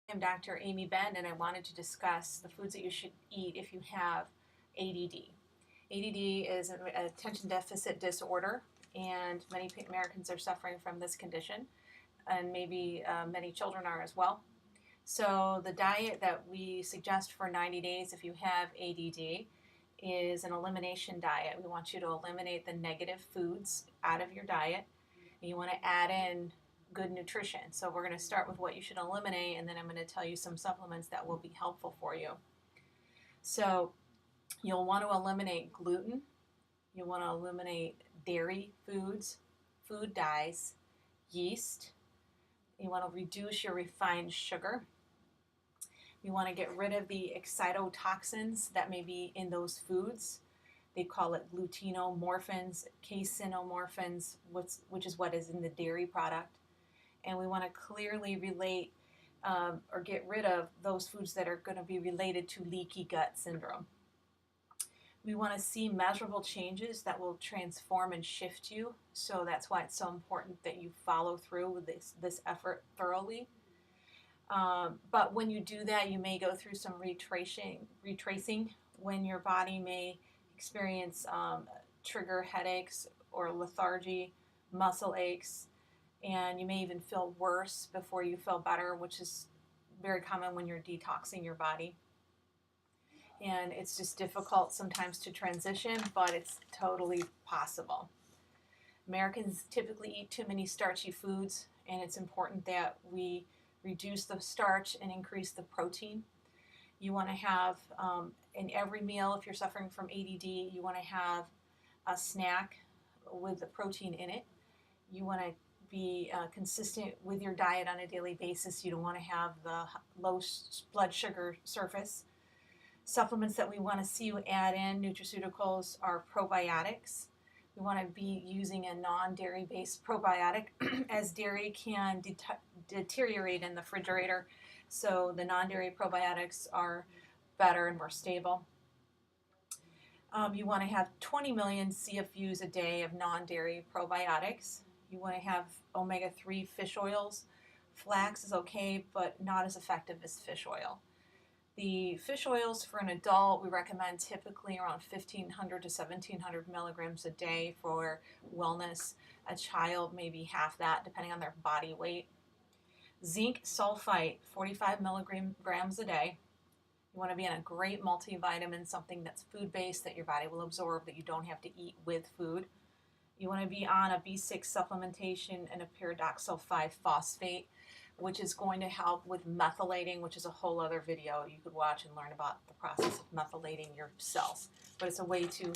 I'm Dr. Amy Bend, and I wanted to discuss the foods that you should eat if you have ADD. ADD is an attention deficit disorder, and many Americans are suffering from this condition, and maybe many children are as well. So, the diet that we suggest for 90 days if you have ADD is an elimination diet. We want you to eliminate the negative foods out of your diet, and you want to add in good nutrition. So we're going to start with what you should eliminate, and then I'm going to tell you some supplements that will be helpful for you. So you'll want to eliminate gluten. You want to eliminate dairy foods, food dyes, yeast. You want to reduce your refined sugar. You want to get rid of the excitotoxins that may be in those foods. They call it glutenomorphins, caseinomorphins, which is what is in the dairy product. And we want to clearly relate or get rid of those foods that are going to be related to leaky gut syndrome. We want to see measurable changes that will transform and shift you. So that's why it's so important that you follow through with this effort thoroughly. But when you do that, you may go through some retracing when your body may experience trigger headaches or lethargy, muscle aches, and you may even feel worse before you feel better, which is very common when you're detoxing your body. And it's just difficult sometimes to transition, but it's totally possible. Americans typically eat too many starchy foods, and it's important that we reduce the starch and increase the protein. You want to have, in every meal, if you're suffering from ADD, you want to have a snack with the protein in it. You want to be consistent with your diet on a daily basis. You don't want to have the low blood sugar surface. Supplements that we want to see you add in, nutraceuticals, are probiotics. We want to be using a non-dairy based probiotic as dairy can deteriorate in the refrigerator. So the non-dairy probiotics are better and more stable. You want to have 20 million CFUs a day of non-dairy probiotics. You want to have omega-3 fish oils. Flax is okay, but not as effective as fish oil. The fish oils for an adult, we recommend typically around 1,500 to 1,700 milligrams a day for wellness. A child, maybe half that, depending on their body weight. Zinc sulfite, 45 milligrams a day. You want to be on a great multivitamin, something that's food-based that your body will absorb, that you don't have to eat with food. You want to be on a B6 supplementation and a pyridoxal 5-phosphate, which is going to help with methylating, which is a whole other video you could watch and learn about the process of methylating your cells. But it's a way to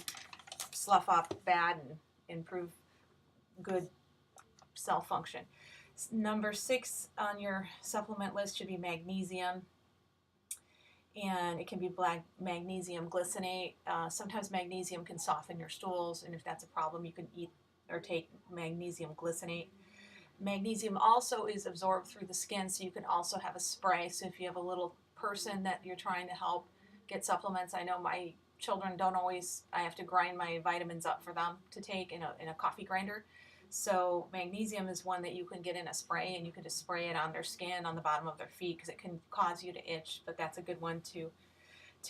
slough off bad and improve good cell function. Number 6 on your supplement list should be magnesium. And it can be black magnesium glycinate. Sometimes magnesium can soften your stools, and if that's a problem, you can eat or take magnesium glycinate. Magnesium also is absorbed through the skin, so you can also have a spray. So if you have a little person that you're trying to help get supplements, I know my children don't always, I have to grind my vitamins up for them to take in a coffee grinder. So magnesium is one that you can get in a spray, and you can just spray it on their skin, on the bottom of their feet, because it can cause you to itch, but that's a good one to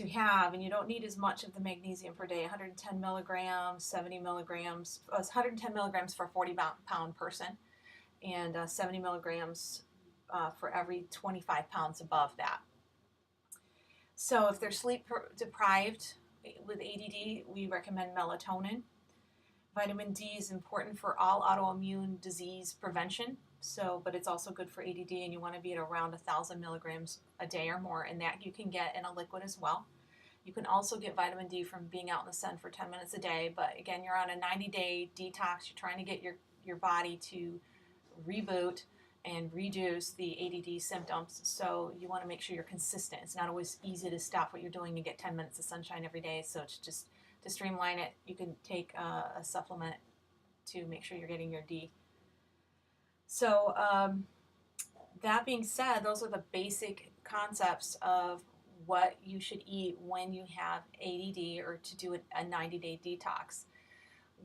have. And you don't need as much of the magnesium per day. 110 milligrams, 70 milligrams, 110 milligrams for a 40-pound person, and 70 milligrams for every 25 pounds above that. So if they're sleep deprived with ADD, we recommend melatonin. Vitamin D is important for all autoimmune disease prevention, but it's also good for ADD, and you want to be at around 1,000 milligrams a day or more, and that you can get in a liquid as well. You can also get vitamin D from being out in the sun for 10 minutes a day, but again, you're on a 90-day detox. You're trying to get your body to reboot and reduce the ADD symptoms, so you want to make sure you're consistent. It's not always easy to stop what you're doing and get 10 minutes of sunshine every day, so it's just to streamline it, you can take a supplement to make sure you're getting your D. So that being said, those are the basic concepts of what you should eat when you have ADD or to do a 90-day detox.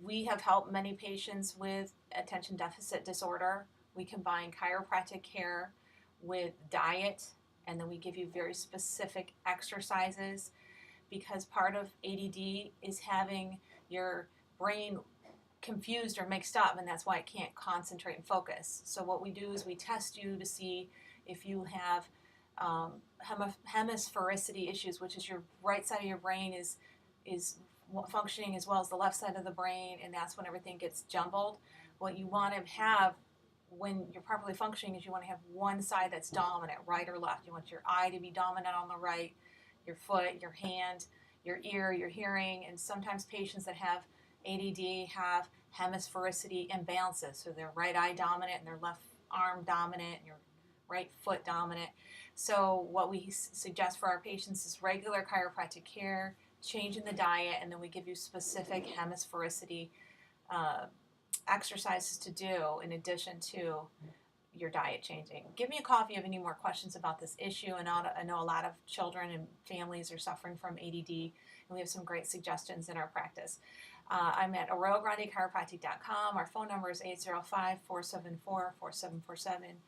We have helped many patients with attention deficit disorder. We combine chiropractic care with diet, and then we give you very specific exercises, because part of ADD is having your brain confused or mixed up, and that's why it can't concentrate and focus. So what we do is we test you to see if you have hemisphericity issues, which is your right side of your brain is functioning as well as the left side of the brain, and that's when everything gets jumbled. What you want to have when you're properly functioning is you want to have one side that's dominant, right or left. You want your eye to be dominant on the right, your foot, your hand, your ear, your hearing, and sometimes patients that have ADD have hemisphericity imbalances, so their right eye dominant and their left arm dominant and your right foot dominant. So what we suggest for our patients is regular chiropractic care, change in the diet, and then we give you specific hemisphericity exercises to do in addition to your diet changing. Give me a call if you have any more questions about this issue. And I know a lot of children and families are suffering from ADD, and we have some great suggestions in our practice. I'm at ArroyoGrandeChiropractic.com. Our phone number is 805-474-4747.